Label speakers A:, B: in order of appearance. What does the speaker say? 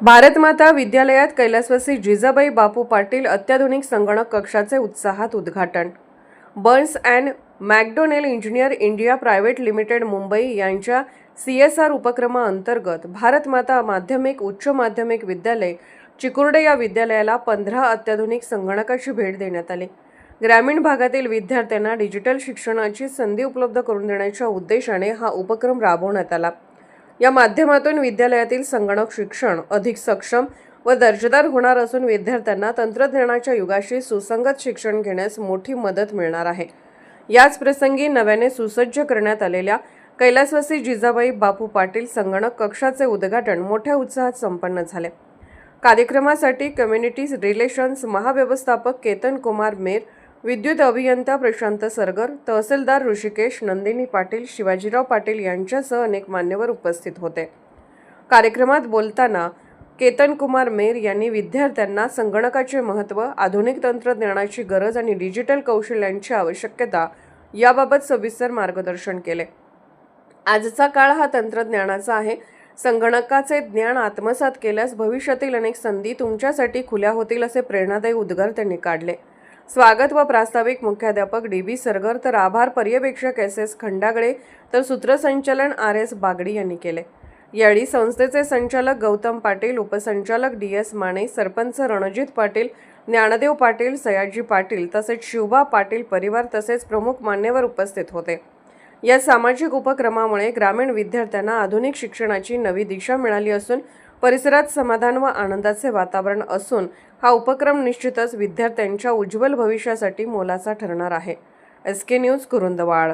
A: भारतमाता विद्यालयात कैलासवासी जिजाबाई बापू पाटील अत्याधुनिक संगणक कक्षाचे उत्साहात उद्घाटन। Burns and McDonnell engineer India private limited Mumbai यांच्या CSR उपक्रमाअंतर्गत भारतमाता माध्यमिक उच्च माध्यमिक विद्यालय चिकुर्डे या विद्यालयाला 15 अत्याधुनिक संगणकाची भेट देण्यात आली। ग्रामीण भागातील विद्यार्थ्यांना डिजिटल शिक्षणाची संधी उपलब्ध करून देण्याच्या उद्देशाने हा उपक्रम राबवण्यात आला। या माध्यमातून विद्यालयातील संगणक शिक्षण अधिक सक्षम व दर्जेदार होणार असून विद्यार्थ्यांना तंत्रज्ञानाच्या युगाशी सुसंगत शिक्षण घेण्यास मोठी मदत मिळणार आहे। याच प्रसंगी नव्याने सुसज्ज करण्यात आलेल्या कैलासवासी जिजाबाई बापू पाटील संगणक कक्षाचे उद्घाटन मोठ्या उत्साहात संपन्न झाले। कार्यक्रमासाठी कम्युनिटी रिलेशन्स महाव्यवस्थापक केतन कुमार मेर, विद्युत अभियंता प्रशांत सरगर, तहसीलदार ऋषिकेश नंदिनी पाटील, शिवाजीराव पाटील यांच्यासह अनेक मान्यवर उपस्थित होते। कार्यक्रमात बोलताना केतन कुमार मेर यांनी विद्यार्थ्यांना संगणकाचे महत्त्व, आधुनिक तंत्रज्ञानाची गरज आणि डिजिटल कौशल्यांची आवश्यकता याबाबत सविस्तर मार्गदर्शन केले। आजचा काळ हा तंत्रज्ञानाचा आहे। संगणकाचे ज्ञान आत्मसात केल्यास भविष्यातील अनेक संधी तुमच्यासाठी खुल्या होतील असे प्रेरणादायी उद्गार त्यांनी काढले। स्वागत व प्रास्ताविक मुख्याध्यापक DB सरगर तर आभार पर्यवेक्षक SS खंडागळे तर सूत्रसंचालन RS बागडी यांनी केले। यावेळी संस्थेचे संचालक गौतम पाटील, उपसंचालक DS माने, सरपंच रणजित पाटील, ज्ञानदेव पाटील, सयाजी पाटील तसेच शिवबा पाटील परिवार तसेच प्रमुख मान्यवर उपस्थित होते। या सामाजिक उपक्रमामुळे ग्रामीण विद्यार्थ्यांना आधुनिक शिक्षणाची नवी दिशा मिळाली असून परिसरात समाधान व आनंदाचे वातावरण असून हा उपक्रम निश्चितच विद्यार्थ्यांच्या उज्ज्वल भविष्यासाठी मोलाचा ठरणार आहे। SK news Kurundwad.